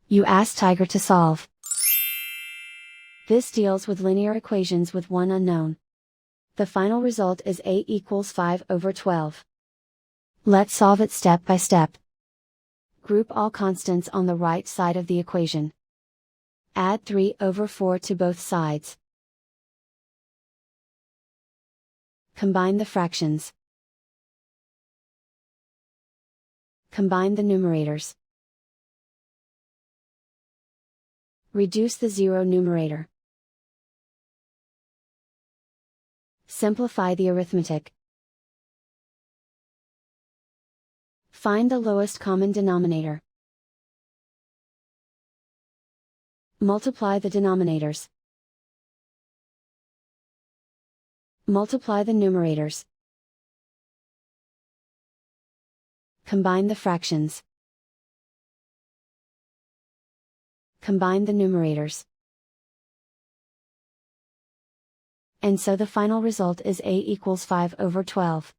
You ask Tiger to solve. This deals with linear equations with one unknown. The final result is a equals 5/12. Let's solve it step by step. Group all constants on the right side of the equation. Add 3/4 to both sides. Combine the fractions. Combine the numerators. Reduce the zero numerator. Simplify the arithmetic. Find the lowest common denominator. Multiply the denominators. Multiply the numerators. Combine the fractions. Combine the numerators. And so the final result is a equals 5/12.